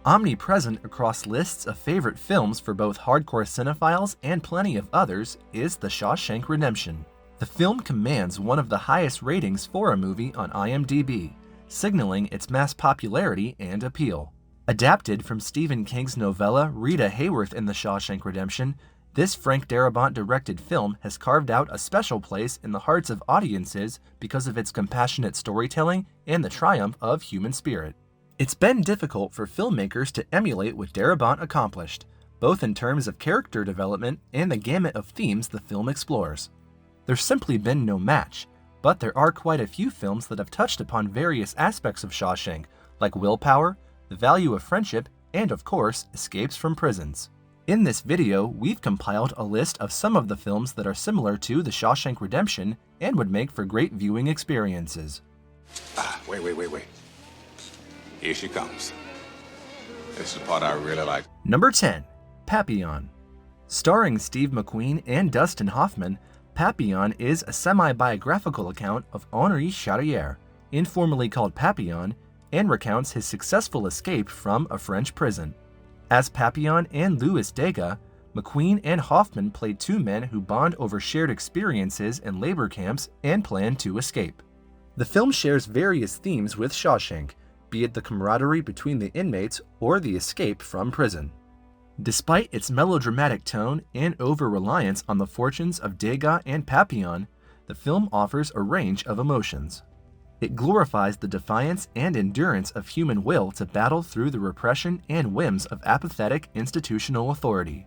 Omnipresent across lists of favorite films for both hardcore cinephiles and plenty of others is The Shawshank Redemption. The film commands one of the highest ratings for a movie on IMDb, signaling its mass popularity and appeal. Adapted from Stephen King's novella Rita Hayworth in The Shawshank Redemption, this Frank Darabont directed film has carved out a special place in the hearts of audiences because of its compassionate storytelling and the triumph of human spirit. It's been difficult for filmmakers to emulate what Darabont accomplished, both in terms of character development and the gamut of themes the film explores. There's simply been no match, but there are quite a few films that have touched upon various aspects of Shawshank, like willpower, the value of friendship, and of course, escapes from prisons. In this video, we've compiled a list of some of the films that are similar to The Shawshank Redemption and would make for great viewing experiences. Wait. Here she comes. This is the part I really like. Number 10. Papillon. Starring Steve McQueen and Dustin Hoffman, Papillon is a semi-biographical account of Henri Charrière, informally called Papillon, and recounts his successful escape from a French prison. As Papillon and Louis Degas, McQueen and Hoffman played two men who bond over shared experiences in labor camps and plan to escape. The film shares various themes with Shawshank, be it the camaraderie between the inmates or the escape from prison. Despite its melodramatic tone and over-reliance on the fortunes of Degas and Papillon, the film offers a range of emotions. It glorifies the defiance and endurance of human will to battle through the repression and whims of apathetic institutional authority.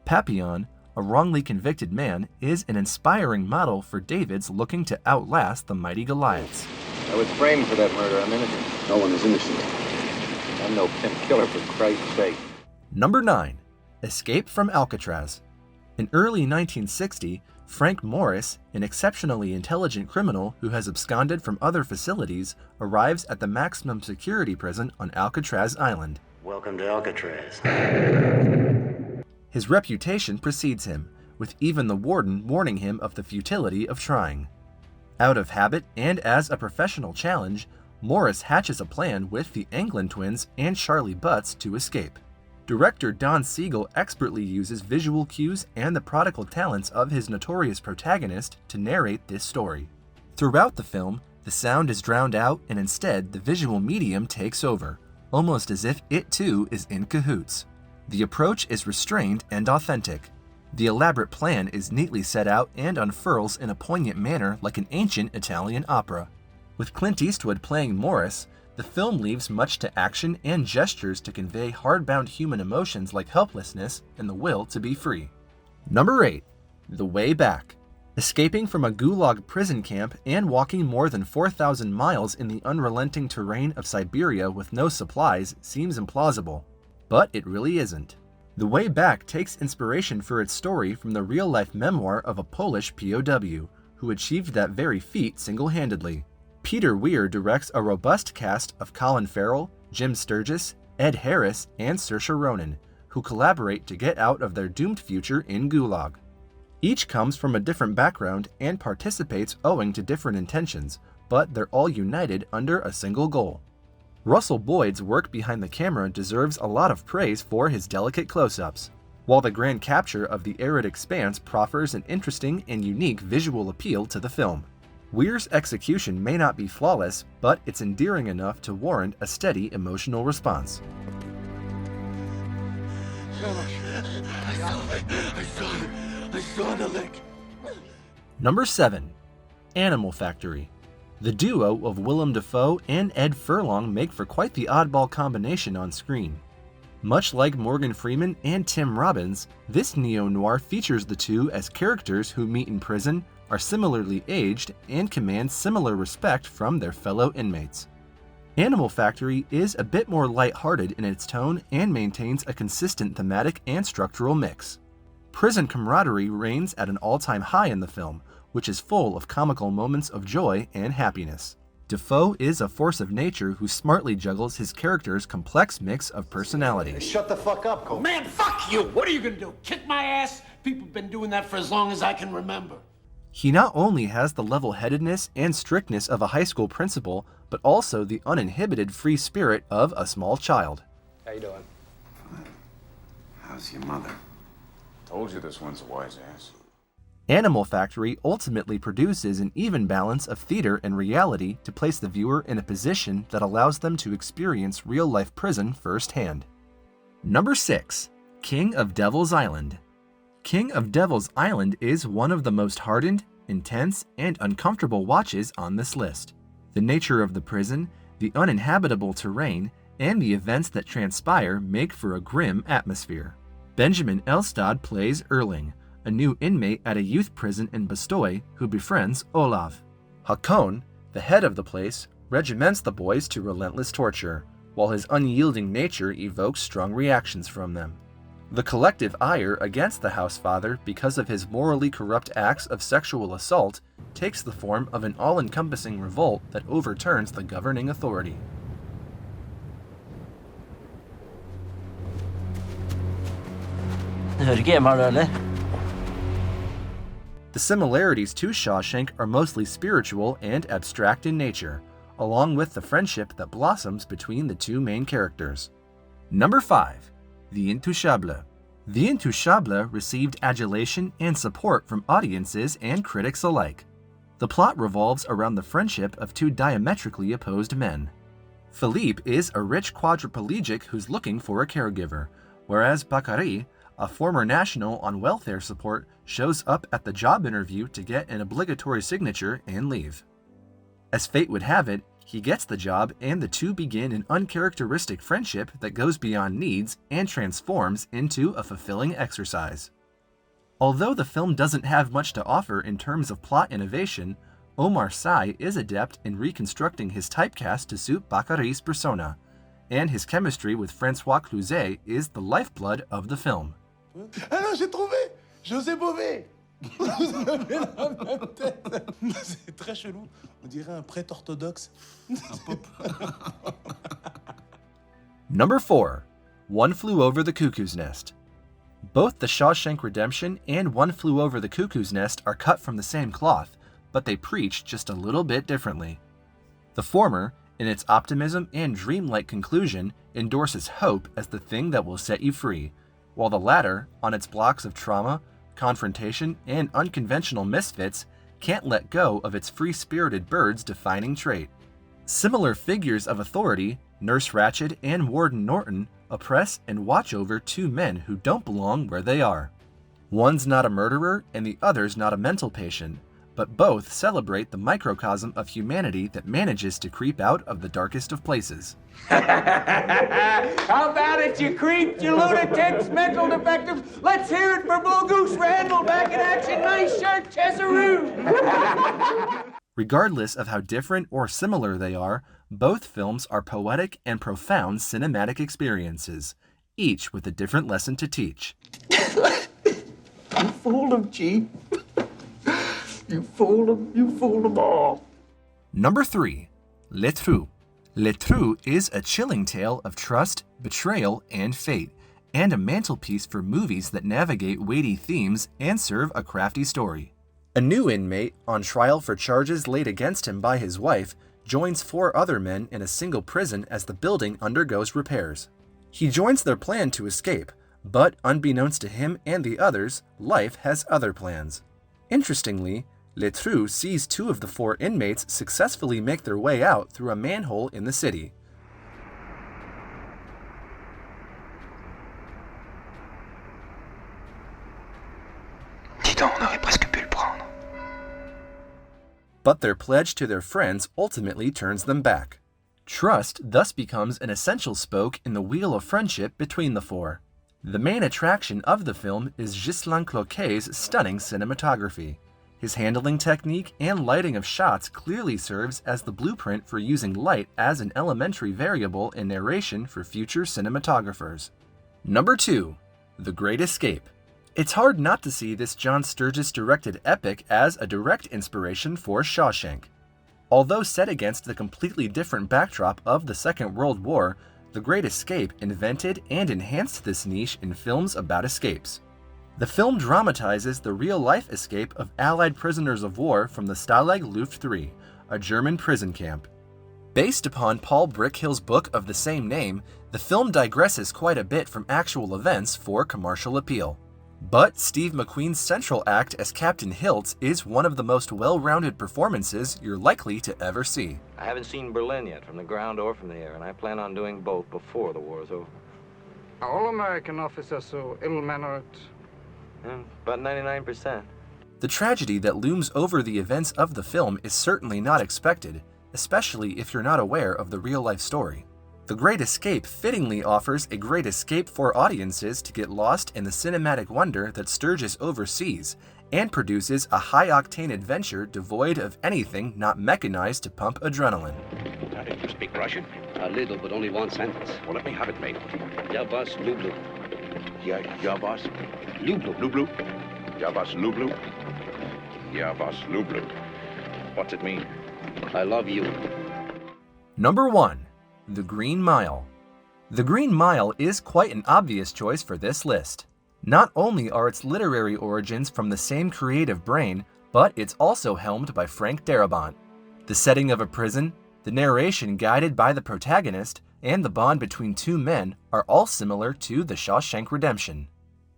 Papillon, a wrongly convicted man, is an inspiring model for Davids looking to outlast the mighty Goliaths. I was framed for that murder. I'm innocent. No one is innocent. I'm no pimp killer, for Christ's sake. Number 9. Escape from Alcatraz. In early 1960, Frank Morris, an exceptionally intelligent criminal who has absconded from other facilities, arrives at the maximum security prison on Alcatraz Island. Welcome to Alcatraz. His reputation precedes him, with even the warden warning him of the futility of trying. Out of habit and as a professional challenge, Morris hatches a plan with the Anglin twins and Charlie Butts to escape. Director Don Siegel expertly uses visual cues and the prodigal talents of his notorious protagonist to narrate this story. Throughout the film, the sound is drowned out and instead the visual medium takes over, almost as if it too is in cahoots. The approach is restrained and authentic. The elaborate plan is neatly set out and unfurls in a poignant manner like an ancient Italian opera. With Clint Eastwood playing Morris, the film leaves much to action and gestures to convey hard-bound human emotions like helplessness and the will to be free. Number 8. The Way Back. Escaping from a gulag prison camp and walking more than 4,000 miles in the unrelenting terrain of Siberia with no supplies seems implausible, but it really isn't. The Way Back takes inspiration for its story from the real-life memoir of a Polish POW who achieved that very feat single-handedly. Peter Weir directs a robust cast of Colin Farrell, Jim Sturgis, Ed Harris, and Saoirse Ronan, who collaborate to get out of their doomed future in Gulag. Each comes from a different background and participates owing to different intentions, but they're all united under a single goal. Russell Boyd's work behind the camera deserves a lot of praise for his delicate close-ups, while the grand capture of the arid expanse proffers an interesting and unique visual appeal to the film. Weir's execution may not be flawless, but it's endearing enough to warrant a steady emotional response. I saw the lick. Number 7. Animal Factory. The duo of Willem Dafoe and Ed Furlong make for quite the oddball combination on screen. Much like Morgan Freeman and Tim Robbins, this neo-noir features the two as characters who meet in prison, are similarly aged, and command similar respect from their fellow inmates. Animal Factory is a bit more light-hearted in its tone and maintains a consistent thematic and structural mix. Prison camaraderie reigns at an all-time high in the film, which is full of comical moments of joy and happiness. Dafoe is a force of nature who smartly juggles his character's complex mix of personalities. Shut the fuck up, Cole. Man, fuck you! What are you gonna do? Kick my ass? People have been doing that for as long as I can remember. He not only has the level-headedness and strictness of a high school principal, but also the uninhibited free spirit of a small child. How you doing? How's your mother? Told you this one's a wise ass. Animal Factory ultimately produces an even balance of theater and reality to place the viewer in a position that allows them to experience real-life prison firsthand. Number 6. King of Devil's Island. King of Devil's Island is one of the most hardened, intense, and uncomfortable watches on this list. The nature of the prison, the uninhabitable terrain, and the events that transpire make for a grim atmosphere. Benjamin Elstad plays Erling, a new inmate at a youth prison in Bastoy who befriends Olav. Hakon, the head of the place, regiments the boys to relentless torture, while his unyielding nature evokes strong reactions from them. The collective ire against the housefather because of his morally corrupt acts of sexual assault takes the form of an all-encompassing revolt that overturns the governing authority. The similarities to Shawshank are mostly spiritual and abstract in nature, along with the friendship that blossoms between the two main characters. Number 5. The Intouchable. The Intouchable received adulation and support from audiences and critics alike. The plot revolves around the friendship of two diametrically opposed men. Philippe is a rich quadriplegic who's looking for a caregiver, whereas Bakary, a former national on welfare support, shows up at the job interview to get an obligatory signature and leave. As fate would have it, he gets the job and the two begin an uncharacteristic friendship that goes beyond needs and transforms into a fulfilling exercise. Although the film doesn't have much to offer in terms of plot innovation, Omar Sy is adept in reconstructing his typecast to suit Bakary's persona, and his chemistry with François Cluzet is the lifeblood of the film. Ah non, j'ai trouvé! José Bové! Vous avez la même tête! C'est très chelou. On dirait un prêtre orthodoxe. Un pope. Number 4. One Flew Over the Cuckoo's Nest. Both The Shawshank Redemption and One Flew Over the Cuckoo's Nest are cut from the same cloth, but they preach just a little bit differently. The former, in its optimism and dreamlike conclusion, endorses hope as the thing that will set you free, while the latter, on its blocks of trauma, confrontation, and unconventional misfits, can't let go of its free-spirited bird's defining trait. Similar figures of authority, Nurse Ratched and Warden Norton, oppress and watch over two men who don't belong where they are. One's not a murderer and the other's not a mental patient, but both celebrate the microcosm of humanity that manages to creep out of the darkest of places. How about it, you creeps, you lunatics, mental defectives? Let's hear it for Bull Goose Randall back in action. Nice shirt, Chesaroo. Regardless of how different or similar they are, both films are poetic and profound cinematic experiences, each with a different lesson to teach. You fooled him, Chief. You fooled him. You fooled them all. Number 3. Le Trou. Le Trou is a chilling tale of trust, betrayal, and fate, and a mantelpiece for movies that navigate weighty themes and serve a crafty story. A new inmate, on trial for charges laid against him by his wife, joins 4 other men in a single prison as the building undergoes repairs. He joins their plan to escape, but unbeknownst to him and the others, life has other plans. Interestingly, Le Trou sees 2 of the 4 inmates successfully make their way out through a manhole in the city. Dis donc, on aurait presque pu le prendre. But their pledge to their friends ultimately turns them back. Trust thus becomes an essential spoke in the wheel of friendship between the 4. The main attraction of the film is Ghislain Cloquet's stunning cinematography. His handling technique and lighting of shots clearly serves as the blueprint for using light as an elementary variable in narration for future cinematographers. Number 2. The Great Escape. It's hard not to see this John Sturges-directed epic as a direct inspiration for Shawshank. Although set against the completely different backdrop of the Second World War, The Great Escape invented and enhanced this niche in films about escapes. The film dramatizes the real-life escape of Allied prisoners of war from the Stalag Luft III, a German prison camp. Based upon Paul Brickhill's book of the same name, the film digresses quite a bit from actual events for commercial appeal. But Steve McQueen's central act as Captain Hiltz is one of the most well-rounded performances you're likely to ever see. I haven't seen Berlin yet, from the ground or from the air, and I plan on doing both before the war's over. All American officers so ill-mannered. About 99%. The tragedy that looms over the events of the film is certainly not expected, especially if you're not aware of the real-life story. The Great Escape fittingly offers a great escape for audiences to get lost in the cinematic wonder that Sturgis oversees, and produces a high-octane adventure devoid of anything not mechanized to pump adrenaline. Did you speak Russian? A little, but only one sentence. Well, let me have it, mate. Я вас люблю. Я вас Люблю. люблю. Я вас люблю. Я вас люблю. What's it mean? I love you. Number 1. The Green Mile. The Green Mile is quite an obvious choice for this list. Not only are its literary origins from the same creative brain, but it's also helmed by Frank Darabont. The setting of a prison, the narration guided by the protagonist, and the bond between two men are all similar to The Shawshank Redemption.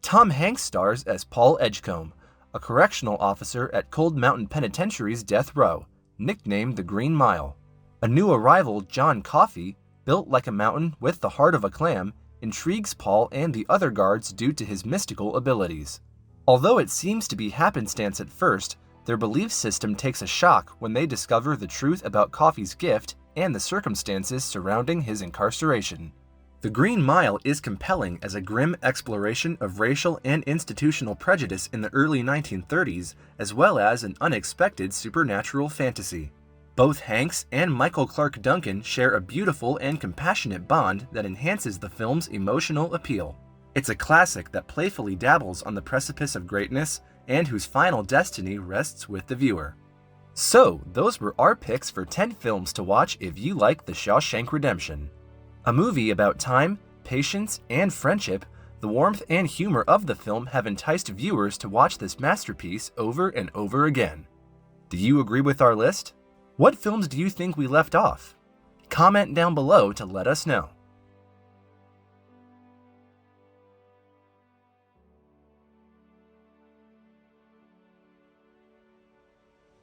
Tom Hanks stars as Paul Edgecombe, a correctional officer at Cold Mountain Penitentiary's death row, nicknamed the Green Mile. A new arrival, John Coffey, built like a mountain with the heart of a clam, intrigues Paul and the other guards due to his mystical abilities. Although it seems to be happenstance at first, their belief system takes a shock when they discover the truth about Coffey's gift and the circumstances surrounding his incarceration. The Green Mile is compelling as a grim exploration of racial and institutional prejudice in the early 1930s, as well as an unexpected supernatural fantasy. Both Hanks and Michael Clarke Duncan share a beautiful and compassionate bond that enhances the film's emotional appeal. It's a classic that playfully dabbles on the precipice of greatness and whose final destiny rests with the viewer. So, those were our picks for 10 films to watch if you like The Shawshank Redemption. A movie about time, patience, and friendship, the warmth and humor of the film have enticed viewers to watch this masterpiece over and over again. Do you agree with our list? What films do you think we left off? Comment down below to let us know.